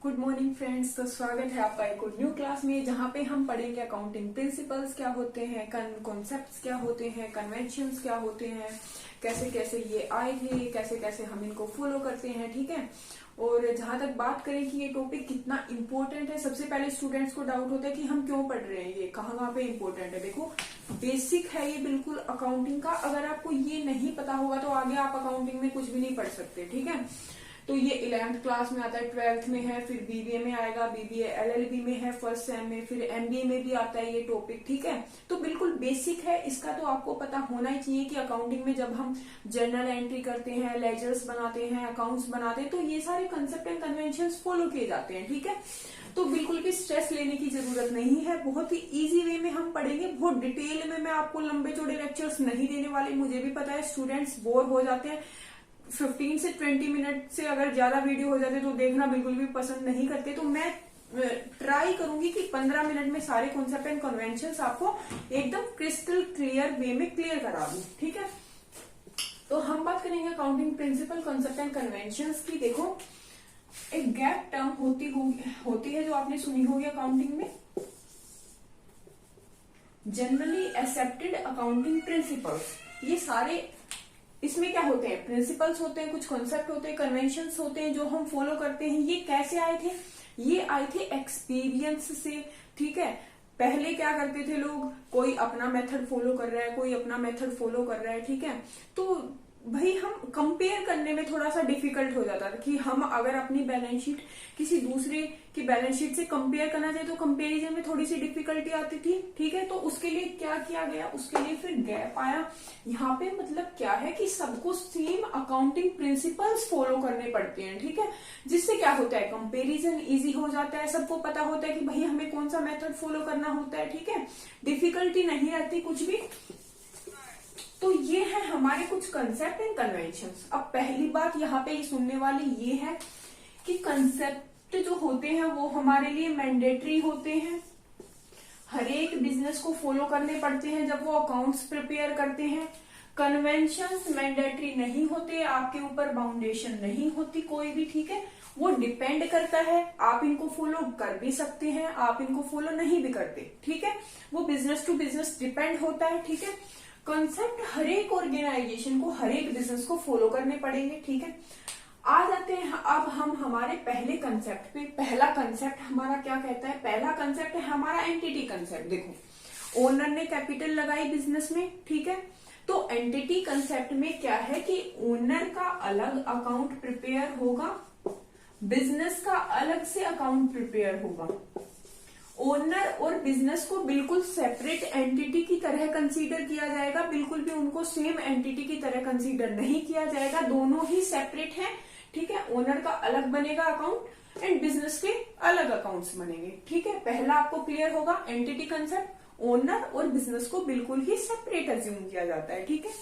Good morning friends. तो स्वागत है आपका एक न्यू क्लास में, जहाँ पे हम पढ़ेंगे अकाउंटिंग प्रिंसिपल्स क्या होते हैं, कॉन्सेप्ट्स क्या होते हैं, कन्वेंशंस क्या होते हैं, कैसे कैसे ये आए थे, कैसे कैसे हम इनको फॉलो करते हैं। ठीक है। और जहां तक बात करें कि ये टॉपिक कितना इम्पोर्टेंट है, सबसे पहले स्टूडेंट्स को डाउट होता है कि हम क्यों पढ़ रहे हैं, ये कहाँ पे इम्पोर्टेंट है। देखो, बेसिक है ये बिल्कुल अकाउंटिंग का। अगर आपको ये नहीं पता होगा तो आगे आप अकाउंटिंग में कुछ भी नहीं पढ़ सकते। ठीक है। तो ये 11th क्लास में आता है, 12th में है, फिर बीबीए में आएगा, बीबीए एलएलबी में है फर्स्ट सेम में, फिर एमबीए में भी आता है ये टॉपिक। ठीक है। तो बिल्कुल बेसिक है इसका, तो आपको पता होना ही चाहिए कि अकाउंटिंग में जब हम जर्नल एंट्री करते हैं, लेजर्स बनाते हैं, अकाउंट्स बनाते हैं, तो ये सारे कंसेप्ट एंड कन्वेंशन फॉलो किए जाते हैं। ठीक है। तो बिल्कुल भी स्ट्रेस लेने की जरूरत नहीं है, बहुत ही इजी वे में हम पढ़ेंगे। बहुत डिटेल में मैं आपको लंबे चौड़े लेक्चर्स नहीं देने वाले, मुझे भी पता है स्टूडेंट्स बोर हो जाते हैं। 15 से 20 मिनट से अगर ज्यादा वीडियो हो जाते तो देखना बिल्कुल भी पसंद नहीं करते। तो मैं ट्राई करूंगी कि 15 मिनट में सारे कॉन्सेप्ट एंड कन्वेंशंस आपको एकदम क्रिस्टल क्लियर वे में क्लियर करा दूं। ठीक है। तो हम बात करेंगे accounting principle, concept and conventions की। देखो, एक गैप टर्म होती है जो आपने सुनी होगी अकाउंटिंग में, जनरली एक्सेप्टेड अकाउंटिंग प्रिंसिपल्स। ये सारे इसमें क्या होते हैं, प्रिंसिपल्स होते हैं, कुछ कॉन्सेप्ट होते हैं, कन्वेंशंस होते हैं जो हम फॉलो करते हैं। ये कैसे आए थे? ये आए थे एक्सपीरियंस से। ठीक है। पहले क्या करते थे लोग, कोई अपना मेथड फॉलो कर रहा है, कोई अपना मेथड फॉलो कर रहा है। ठीक है। तो भाई हम कंपेयर करने में थोड़ा सा डिफिकल्ट हो जाता था कि हम अगर अपनी बैलेंस शीट किसी दूसरे की बैलेंस शीट से कंपेयर करना चाहे तो कंपेरिजन में थोड़ी सी डिफिकल्टी आती थी। ठीक है। तो उसके लिए क्या किया गया, उसके लिए फिर गैप आया। यहाँ पे मतलब क्या है कि सबको सेम अकाउंटिंग प्रिंसिपल्स फॉलो करने पड़ते हैं। ठीक है। जिससे क्या होता है, कंपेरिजन इजी हो जाता है, सबको पता होता है कि भाई हमें कौन सा मेथड फॉलो करना होता है। ठीक है। डिफिकल्टी नहीं रहती कुछ भी। तो ये है हमारे कुछ कंसेप्ट एंड कन्वेंशंस। अब पहली बात यहाँ पे सुनने वाली ये है कि कंसेप्ट जो होते हैं वो हमारे लिए मैंडेटरी होते हैं, हर एक बिजनेस को फॉलो करने पड़ते हैं जब वो अकाउंट्स प्रिपेयर करते हैं। कन्वेंशंस मैंडेटरी नहीं होते, आपके ऊपर बाउंडेशन नहीं होती कोई भी। ठीक है। वो डिपेंड करता है, आप इनको फॉलो कर भी सकते हैं, आप इनको फॉलो नहीं भी करते। ठीक है। वो बिजनेस टू बिजनेस डिपेंड होता है। ठीक है। कंसेप्ट हर एक ऑर्गेनाइजेशन को, हर एक बिजनेस को फॉलो करने पड़ेंगे। ठीक है। आ जाते हैं अब हम हमारे पहले कंसेप्ट पे। पहला कंसेप्ट हमारा क्या कहता है? पहला कंसेप्ट है हमारा एंटिटी कंसेप्ट। देखो, ओनर ने कैपिटल लगाई बिजनेस में। ठीक है। तो एंटिटी कंसेप्ट में क्या है कि ओनर का अलग अकाउंट प्रिपेयर होगा, बिजनेस का अलग से अकाउंट प्रिपेयर होगा। ओनर और बिजनेस को बिल्कुल सेपरेट एंटिटी की तरह कंसीडर किया जाएगा, बिल्कुल भी उनको सेम एंटिटी की तरह कंसीडर नहीं किया जाएगा। दोनों ही सेपरेट हैं। ठीक है। ओनर का अलग बनेगा अकाउंट एंड बिजनेस के अलग अकाउंट्स बनेंगे। ठीक है। पहला आपको क्लियर होगा, एंटिटी कंसेप्ट, ओनर और बिजनेस को बिल्कुल ही सेपरेट अज्यूम किया जाता है। ठीक है।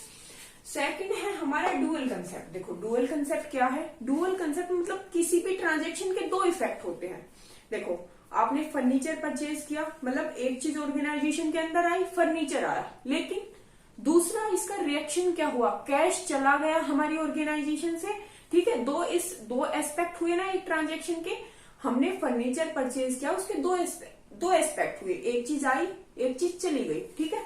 सेकंड है हमारा डुअल कंसेप्ट। देखो, डुअल कंसेप्ट क्या है? डुअल कंसेप्ट मतलब किसी भी ट्रांजेक्शन के दो इफेक्ट होते हैं। देखो, आपने फर्नीचर परचेज किया, मतलब एक चीज ऑर्गेनाइजेशन के अंदर आई, फर्नीचर आया, लेकिन दूसरा इसका रिएक्शन क्या हुआ, कैश चला गया हमारी ऑर्गेनाइजेशन से। ठीक है। दो एस्पेक्ट हुए ना एक ट्रांजेक्शन के। हमने फर्नीचर परचेज किया, उसके दो एस्पेक्ट हुए, एक चीज आई, एक चीज चली गई। ठीक है।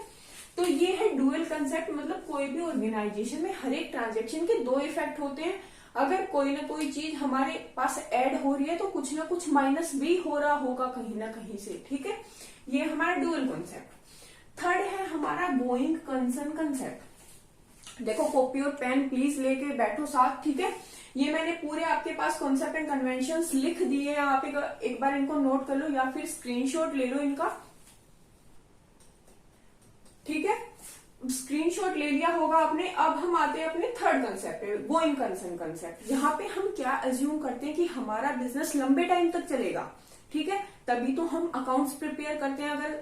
तो ये है डुअल कंसेप्ट, मतलब कोई भी ऑर्गेनाइजेशन में हर एक ट्रांजेक्शन के दो इफेक्ट होते हैं। अगर कोई ना कोई चीज हमारे पास ऐड हो रही है तो कुछ ना कुछ माइनस भी हो रहा होगा कहीं ना कहीं से। ठीक है। ये हमारा डुअल कॉन्सेप्ट। थर्ड है हमारा गोइंग कंसर्न कंसेप्ट। देखो, कॉपी और पेन प्लीज लेके बैठो साथ। ठीक है। ये मैंने पूरे आपके पास कॉन्सेप्ट एंड कन्वेंशंस लिख दिए हैं, आप एक बार इनको नोट कर लो या फिर स्क्रीनशॉट ले लो इनका। ठीक है। स्क्रीनशॉट ले लिया होगा आपने। अब हम आते हैं अपने थर्ड कंसेप्ट पे, गोइंग कंसर्न कंसेप्ट। यहाँ पे हम क्या अज्यूम करते हैं कि हमारा बिजनेस लंबे टाइम तक चलेगा। ठीक है। तभी तो हम अकाउंट्स प्रिपेयर करते हैं। अगर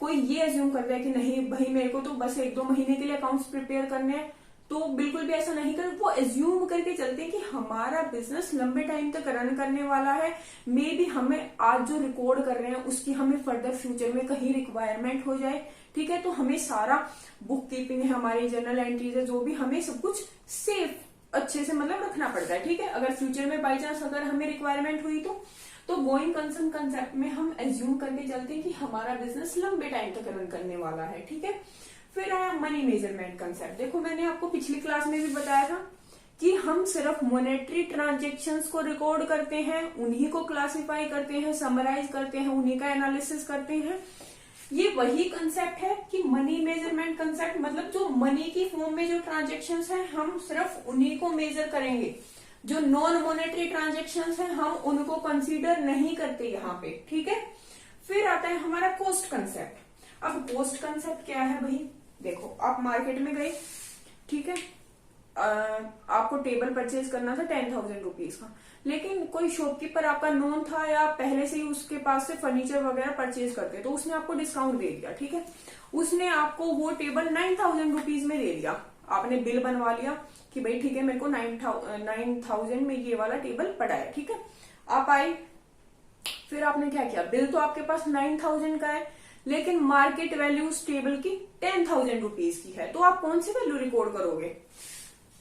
कोई ये अज्यूम करता है कि नहीं भाई मेरे को तो बस 1-2 महीने के लिए अकाउंट्स प्रिपेयर करने हैं, तो बिल्कुल भी ऐसा नहीं कर। वो एज्यूम करके चलते हैं कि हमारा बिजनेस लंबे टाइम तक रन करने वाला है। मे बी हमें आज जो रिकॉर्ड कर रहे हैं उसकी हमें फर्दर फ्यूचर में कहीं रिक्वायरमेंट हो जाए। ठीक है। तो हमें सारा बुक कीपिंग है, हमारी जर्नल एंट्रीज है, जो भी हमें सब कुछ सेफ अच्छे से मतलब रखना पड़ता है। ठीक है। अगर फ्यूचर में बाई चांस अगर हमें रिक्वायरमेंट हुई तो गोइंग कंसर्न कंसेप्ट में हम एज्यूम करके चलते हैं कि हमारा बिजनेस लंबे टाइम तक रन करने वाला है, ठीक है। फिर आया मनी मेजरमेंट कंसेप्ट। देखो मैंने आपको पिछली क्लास में भी बताया था कि हम सिर्फ मॉनेटरी ट्रांजेक्शन्स को रिकॉर्ड करते हैं, उन्हीं को क्लासिफाई करते हैं, समराइज करते हैं, उन्हीं का एनालिसिस करते हैं। ये वही कंसेप्ट है कि मनी मेजरमेंट कंसेप्ट, मतलब जो मनी की फॉर्म में जो ट्रांजेक्शन्स हैं हम सिर्फ उन्हीं को मेजर करेंगे, जो नॉन मॉनेटरी ट्रांजेक्शन्स हैं हम उनको कंसीडर नहीं करते यहाँ पे, ठीक है। फिर आता है हमारा कॉस्ट कंसेप्ट। अब कॉस्ट कंसेप्ट क्या है भाई, देखो आप मार्केट में गए, ठीक है, आपको टेबल परचेज करना था 10,000 रुपीज का, लेकिन कोई शॉपकीपर आपका नोन था या पहले से ही उसके पास से फर्नीचर वगैरह परचेज करते, तो उसने आपको डिस्काउंट दे दिया, ठीक है। उसने आपको वो टेबल 9,000 रुपीज में दे दिया, आपने बिल बनवा लिया कि भाई ठीक है मेरे को 9,000 में ये वाला टेबल पड़ा है, ठीक है। आप आए, फिर आपने क्या किया, बिल तो आपके पास 9,000 का है, लेकिन मार्केट वैल्यू उस टेबल की 10,000 रुपीज की है, तो आप कौन सी वैल्यू रिकॉर्ड करोगे।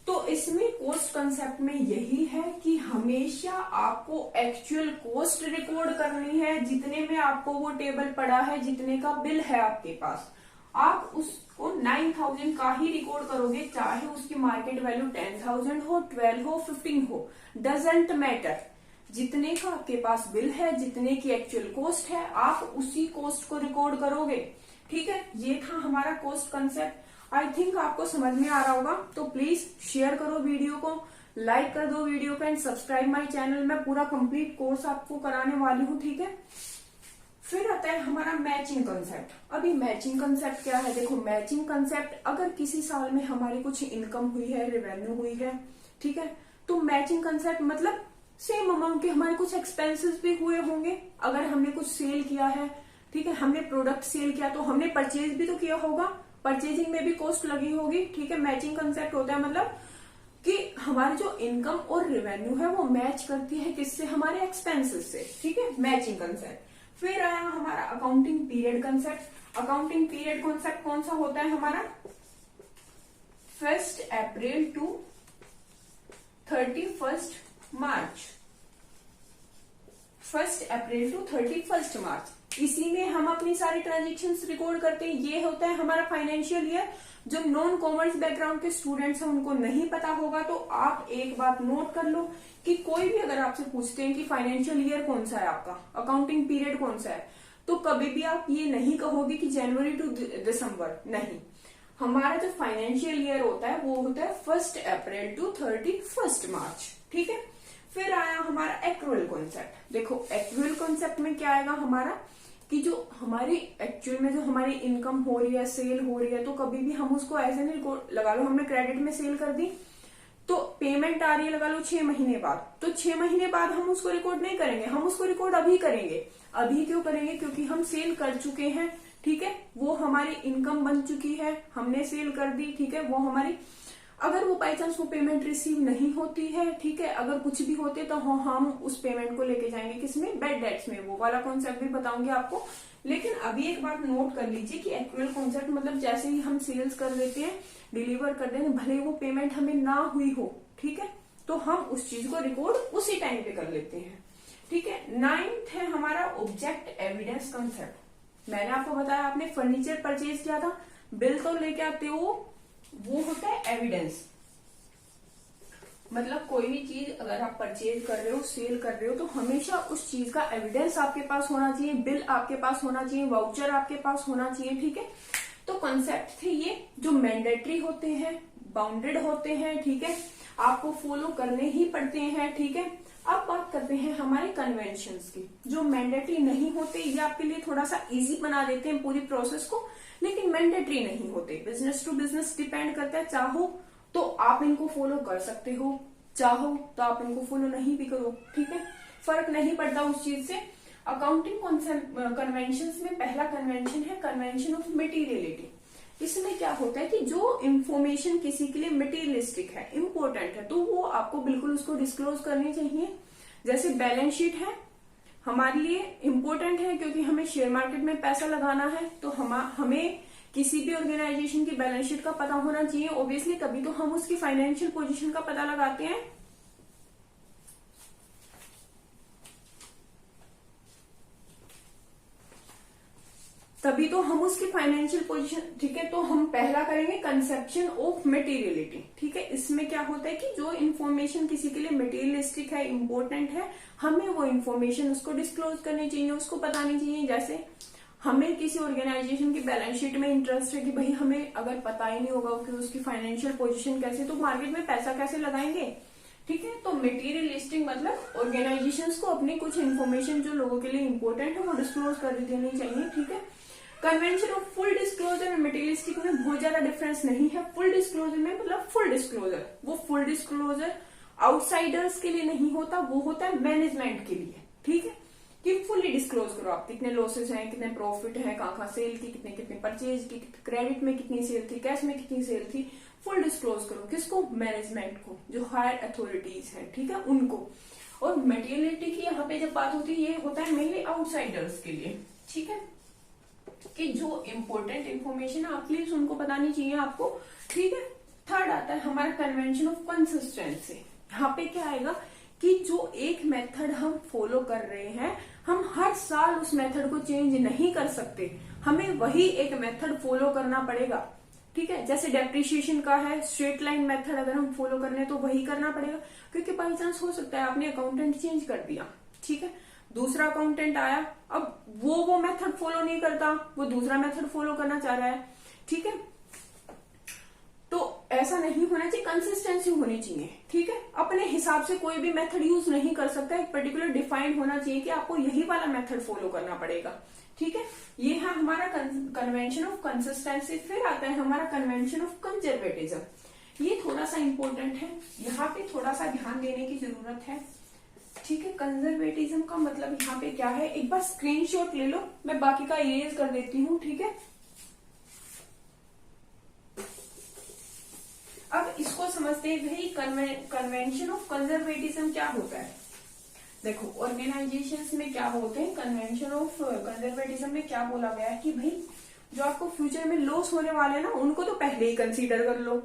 तो इसमें कॉस्ट कंसेप्ट में यही है कि हमेशा आपको एक्चुअल कॉस्ट रिकॉर्ड करनी है, जितने में आपको वो टेबल पड़ा है, जितने का बिल है आपके पास, आप उसको 9,000 का ही रिकॉर्ड करोगे, चाहे उसकी मार्केट वैल्यू 10,000 हो, 12 हो, 15 हो, डजेंट मैटर। जितने का आपके पास बिल है, जितने की एक्चुअल कॉस्ट है, आप उसी कॉस्ट को रिकॉर्ड करोगे, ठीक है। ये था हमारा कॉस्ट कंसेप्ट। आई थिंक आपको समझ में आ रहा होगा, तो प्लीज शेयर करो वीडियो को, लाइक कर दो वीडियो को एंड सब्सक्राइब माय चैनल। मैं पूरा कंप्लीट कोर्स आपको कराने वाली हूँ, ठीक है। फिर आता है हमारा मैचिंग कंसेप्ट। अभी मैचिंग कंसेप्ट क्या है, देखो मैचिंग कंसेप्ट, अगर किसी साल में हमारी कुछ इनकम हुई है, रेवेन्यू हुई है, ठीक है, तो मैचिंग कंसेप्ट मतलब सेम अमाउंट के हमारे कुछ एक्सपेंसेस भी हुए होंगे। अगर हमने कुछ सेल किया है, ठीक है, हमने प्रोडक्ट सेल किया तो हमने परचेज भी तो किया होगा, परचेजिंग में भी कॉस्ट लगी होगी, ठीक है। मैचिंग कंसेप्ट होता है मतलब कि हमारी जो इनकम और रेवेन्यू है वो मैच करती है किससे, हमारे एक्सपेंसेस से, ठीक है, मैचिंग कंसेप्ट। फिर आया हमारा accounting period concept. Accounting period concept कौन सा होता है हमारा, 1 अप्रैल टू 31 मार्च, 1 अप्रैल टू 31 मार्च, इसी में हम अपनी सारी ट्रांजेक्शन्स रिकॉर्ड करते हैं। ये होता है हमारा फाइनेंशियल ईयर। जो नॉन कॉमर्स बैकग्राउंड के स्टूडेंट्स हैं उनको नहीं पता होगा, तो आप एक बात नोट कर लो कि कोई भी अगर आपसे पूछते हैं कि फाइनेंशियल ईयर कौन सा है आपका, अकाउंटिंग पीरियड कौन सा है, तो कभी भी आप ये नहीं कहोगे कि जनवरी टू दिसंबर, नहीं। हमारा जो फाइनेंशियल ईयर होता है वो होता है 1 अप्रैल टू 31 मार्च, ठीक है। फिर आया हमारा एक्रूअल कॉन्सेप्ट। देखो एक्रूअल कॉन्सेप्ट में क्या आएगा हमारा कि जो हमारी एक्चुअल में जो हमारी इनकम हो रही है, सेल हो रही है, तो कभी भी हम उसको ऐसे नहीं लगा लो हमने क्रेडिट में सेल कर दी तो पेमेंट आ रही है लगा लो 6 महीने बाद, तो 6 महीने बाद हम उसको रिकॉर्ड नहीं करेंगे, हम उसको रिकॉर्ड अभी करेंगे। अभी क्यों करेंगे, क्योंकि हम सेल कर चुके हैं, ठीक है, वो हमारी इनकम बन चुकी है, हमने सेल कर दी, ठीक है, वो हमारी, अगर वो बाई चांस वो पेमेंट रिसीव नहीं होती है, ठीक है, अगर कुछ भी होते तो हम उस पेमेंट को लेके जाएंगे किसमें, बैड डेट्स में। वो वाला कॉन्सेप्ट भी बताऊंगी आपको, लेकिन अभी एक बात नोट कर लीजिए कि एक्चुअल कॉन्सेप्ट मतलब जैसे ही हम सेल्स कर देते हैं, डिलीवर कर देते हैं, भले वो पेमेंट हमें ना हुई हो, ठीक है, तो हम उस चीज को रिकॉर्ड उसी टाइम पे कर लेते हैं, ठीक है। 9th है हमारा ऑब्जेक्ट एविडेंस कंसेप्ट। मैंने आपको बताया आपने फर्नीचर परचेज किया था, बिल तो लेके आते हो, वो होता है एविडेंस। मतलब कोई भी चीज अगर आप परचेज कर रहे हो, सेल कर रहे हो, तो हमेशा उस चीज का एविडेंस आपके पास होना चाहिए, बिल आपके पास होना चाहिए, वाउचर आपके पास होना चाहिए, ठीक है। तो कॉन्सेप्ट थे ये जो मैंडेटरी होते हैं, बाउंडेड होते हैं, ठीक है, आपको फॉलो करने ही पड़ते हैं, ठीक है। अब बात करते हैं हमारे कन्वेंशंस की, जो मैंडेटरी नहीं होते, ये आपके लिए थोड़ा सा इजी बना देते हैं पूरी प्रोसेस को, लेकिन मैंडेटरी नहीं होते। बिजनेस टू बिजनेस डिपेंड करता है, चाहो तो आप इनको फॉलो कर सकते हो, चाहो तो आप इनको फॉलो नहीं भी करो, ठीक है, फर्क नहीं पड़ता उस चीज से। अकाउंटिंग कन्वेंशंस में पहला कन्वेंशन है कन्वेंशन ऑफ मटेरियलिटी। इसमें क्या होता है कि जो इंफॉर्मेशन किसी के लिए मटेरियलिस्टिक है, इंपॉर्टेंट है, तो वो आपको बिल्कुल उसको डिस्क्लोज करनी चाहिए। जैसे बैलेंस शीट है हमारे लिए इंपॉर्टेंट है, क्योंकि हमें शेयर मार्केट में पैसा लगाना है, तो हमें किसी भी ऑर्गेनाइजेशन की बैलेंस शीट का पता होना चाहिए ऑब्वियसली, तभी तो हम उसकी फाइनेंशियल पोजीशन का पता लगाते हैं। तभी तो हम उसकी फाइनेंशियल पोजीशन, ठीक है। तो हम पहला करेंगे कंसेप्शन ऑफ मटेरियलिटी, ठीक है। इसमें क्या होता है कि जो इन्फॉर्मेशन किसी के लिए मटेरियलिस्टिक है, इंपॉर्टेंट है, हमें वो इन्फॉर्मेशन उसको डिस्क्लोज करनी चाहिए, उसको बतानी चाहिए। जैसे हमें किसी ऑर्गेनाइजेशन की बैलेंस शीट में इंटरेस्ट है कि भाई हमें अगर पता ही नहीं होगा कि उसकी फाइनेंशियल पोजीशन कैसे, तो मार्केट में पैसा कैसे लगाएंगे, ठीक है। तो मटेरियलिस्टिक मतलब ऑर्गेनाइजेशंस को अपनी कुछ इन्फॉर्मेशन जो लोगों के लिए इंपॉर्टेंट है वो डिस्क्लोज कर देनी चाहिए, ठीक है। कन्वेंशन ऑफ फुल डिस्क्लोजर और मटेरियलिस्टिक में बहुत ज्यादा डिफरेंस नहीं है। फुल डिस्क्लोजर में मतलब फुल डिस्क्लोजर, वो फुल डिस्क्लोजर आउटसाइडर्स के लिए नहीं होता, वो होता है मैनेजमेंट के लिए, ठीक है। कि फुल्ली डिस्क्लोज करो आप कितने लॉसेस हैं, कितने प्रॉफिट है, कहाँ सेल की, कितने कितने परचेज की, क्रेडिट में कितनी सेल थी, कैश में कितनी सेल थी, फुल डिस्क्लोज करो। किसको? मैनेजमेंट को, जो हायर अथॉरिटीज है, ठीक है, उनको। और मटेरियलिटी की यहाँ पे जब बात होती है, ये होता है मेनली आउटसाइडर्स के लिए, ठीक है, कि जो इंपॉर्टेंट इंफॉर्मेशन है प्लीज उनको बतानी चाहिए आपको, ठीक है। थर्ड आता है हमारा कन्वेंशन ऑफ कंसिस्टेंसी। यहाँ पे क्या आएगा कि जो एक मेथड हम फॉलो कर रहे हैं, हम हर साल उस मेथड को चेंज नहीं कर सकते, हमें वही एक मेथड फॉलो करना पड़ेगा, ठीक है। जैसे डेप्रिशिएशन का है, स्ट्रेट लाइन मेथड अगर हम फॉलो कर रहे हैं तो वही करना पड़ेगा, क्योंकि बाई चांस हो सकता है आपने अकाउंटेंट चेंज कर दिया, ठीक है, दूसरा अकाउंटेंट आया, अब वो मेथड फॉलो नहीं करता, वो दूसरा मेथड फॉलो करना चाह रहा है, ठीक है। तो ऐसा नहीं होना चाहिए, कंसिस्टेंसी होनी चाहिए, ठीक है। अपने हिसाब से कोई भी मेथड यूज नहीं कर सकता, एक पर्टिकुलर डिफाइंड होना चाहिए कि आपको यही वाला मेथड फॉलो करना पड़ेगा, ठीक है। ये है हमारा कन्वेंशन ऑफ कंसिस्टेंसी। फिर आता है हमारा कन्वेंशन ऑफ कंजर्वेटिज्म। ये थोड़ा सा इंपॉर्टेंट है, यहाँ पे थोड़ा सा ध्यान देने की जरूरत है, ठीक है। कंजर्वेटिज्म का मतलब यहाँ पे क्या है, एक बार स्क्रीनशॉट ले लो, मैं बाकी का इरेज कर देती हूँ, ठीक है। अब इसको समझते हैं भाई कन्वेंशन ऑफ कंजर्वेटिज्म क्या होता है। देखो ऑर्गेनाइजेशंस में क्या होते हैं, कन्वेंशन ऑफ कंजर्वेटिज्म में क्या बोला गया है कि भाई जो आपको फ्यूचर में लॉस होने वाले हैं ना, उनको तो पहले ही कंसीडर कर लो,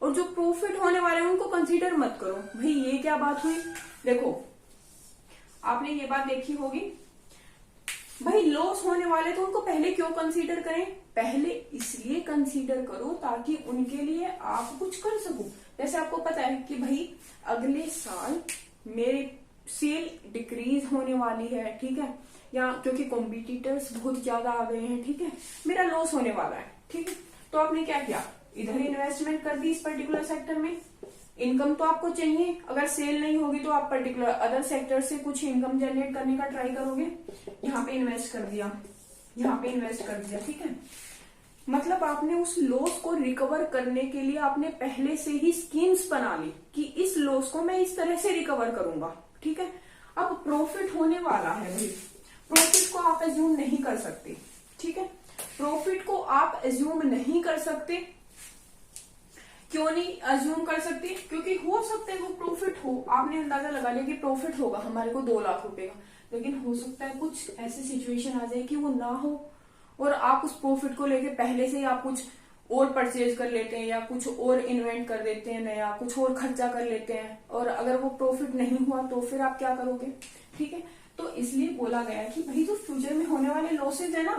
और जो प्रॉफिट होने वाले हैं उनको कंसीडर मत करो। भाई ये क्या बात हुई, देखो आपने ये बात देखी होगी, भाई लॉस होने वाले तो उनको पहले क्यों कंसीडर करें, पहले इसलिए कंसीडर करो ताकि उनके लिए आप कुछ कर सको। जैसे आपको पता है कि भाई अगले साल मेरे सेल डिक्रीज होने वाली है, ठीक है, या क्योंकि कॉम्पिटिटर्स बहुत ज्यादा आ गए हैं, ठीक है, मेरा लॉस होने वाला है, ठीक है। तो आपने क्या किया, इधर इन्वेस्टमेंट कर दी इस पर्टिकुलर सेक्टर में, इनकम तो आपको चाहिए, अगर सेल नहीं होगी तो आप पर्टिकुलर अदर सेक्टर से कुछ इनकम जनरेट करने का ट्राई करोगे, यहाँ पे इन्वेस्ट कर दिया, यहाँ पे इन्वेस्ट कर दिया, ठीक है। मतलब आपने उस लॉस को रिकवर करने के लिए आपने पहले से ही स्कीम्स बना ली कि इस लॉस को मैं इस तरह से रिकवर करूंगा, ठीक है। अब प्रॉफिट होने वाला है भाई, प्रॉफिट को आप एज्यूम नहीं कर सकते, ठीक है, प्रॉफिट को आप एज्यूम नहीं कर सकते। क्यों नहीं एज्यूम कर सकते, क्योंकि हो सकता है वो प्रॉफिट हो, आपने अंदाजा लगा लिया कि प्रॉफिट होगा हमारे को 2 लाख रुपए का, लेकिन हो सकता है कुछ ऐसी सिचुएशन आ जाए कि वो ना हो, और आप उस प्रॉफिट को लेके पहले से ही आप कुछ और परचेज कर लेते हैं, या कुछ और इन्वेंट कर देते हैं नया, कुछ और खर्चा कर लेते हैं, और अगर वो प्रॉफिट नहीं हुआ तो फिर आप क्या करोगे, ठीक है। तो इसलिए बोला गया है कि भाई जो फ्यूचर में होने वाले लॉसेज है ना,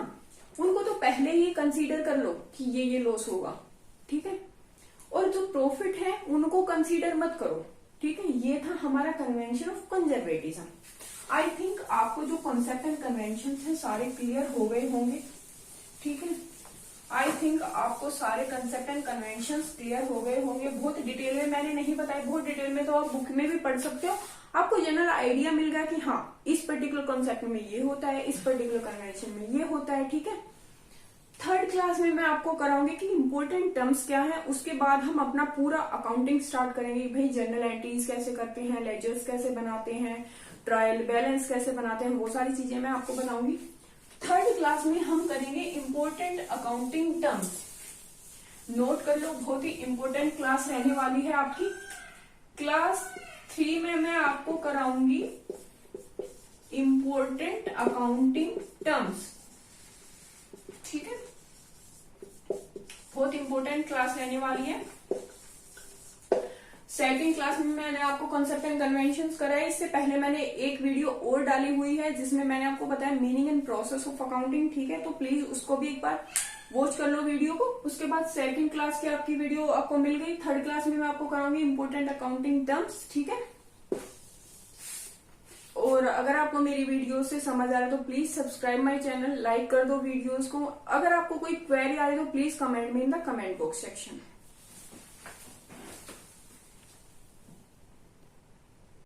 उनको तो पहले ही कंसीडर कर लो कि ये लॉस होगा, ठीक है, और जो प्रॉफिट है उनको कंसीडर मत करो, ठीक है। ये था हमारा convention of conservatism. I think आपको जो कॉन्सेप्ट एंड कन्वेंशन है सारे क्लियर हो गए होंगे, ठीक है। आई थिंक आपको सारे कंसेप्ट एंड कन्वेंशन क्लियर हो गए होंगे। बहुत डिटेल में मैंने नहीं बताया, बहुत डिटेल में तो आप बुक में भी पढ़ सकते हो, आपको जनरल आइडिया मिल गया कि हाँ इस पर्टिकुलर कॉन्सेप्ट में ये होता है, इस पर्टिकुलर कन्वेंशन में ये होता है, ठीक है। थर्ड क्लास में मैं आपको कराऊंगी कि इंपॉर्टेंट टर्म्स क्या है, उसके बाद हम अपना पूरा अकाउंटिंग स्टार्ट करेंगे। भाई जनरल एंट्रीज कैसे करते हैं, लेजर्स कैसे बनाते हैं, ट्रायल बैलेंस कैसे बनाते हैं, वो सारी चीजें मैं आपको बताऊंगी। थर्ड क्लास में हम करेंगे इंपॉर्टेंट अकाउंटिंग टर्म्स। नोट कर लो, बहुत ही इंपॉर्टेंट क्लास रहने वाली है आपकी। क्लास 3 में मैं आपको कराऊंगी इंपॉर्टेंट अकाउंटिंग टर्म्स, ठीक है, बहुत इंपॉर्टेंट क्लास रहने वाली है। सेकंड क्लास में मैंने आपको कॉन्सेप्ट एंड कन्वेंशंस कराया। इससे पहले मैंने एक वीडियो और डाली हुई है जिसमें मैंने आपको बताया meaning and process of accounting, ठीक है। तो प्लीज उसको भी एक बार वॉच कर लो वीडियो को। उसके बाद सेकंड क्लास की आपकी वीडियो आपको मिल गई। थर्ड क्लास में मैं आपको कराऊंगी इंपोर्टेंट अकाउंटिंग टर्म्स, ठीक है। और अगर आपको मेरी वीडियो से समझ आ रहा है तो please subscribe my channel, like कर दो वीडियोस को। अगर आपको कोई क्वेरी आ रही है तो प्लीज कमेंट में in the comment box section.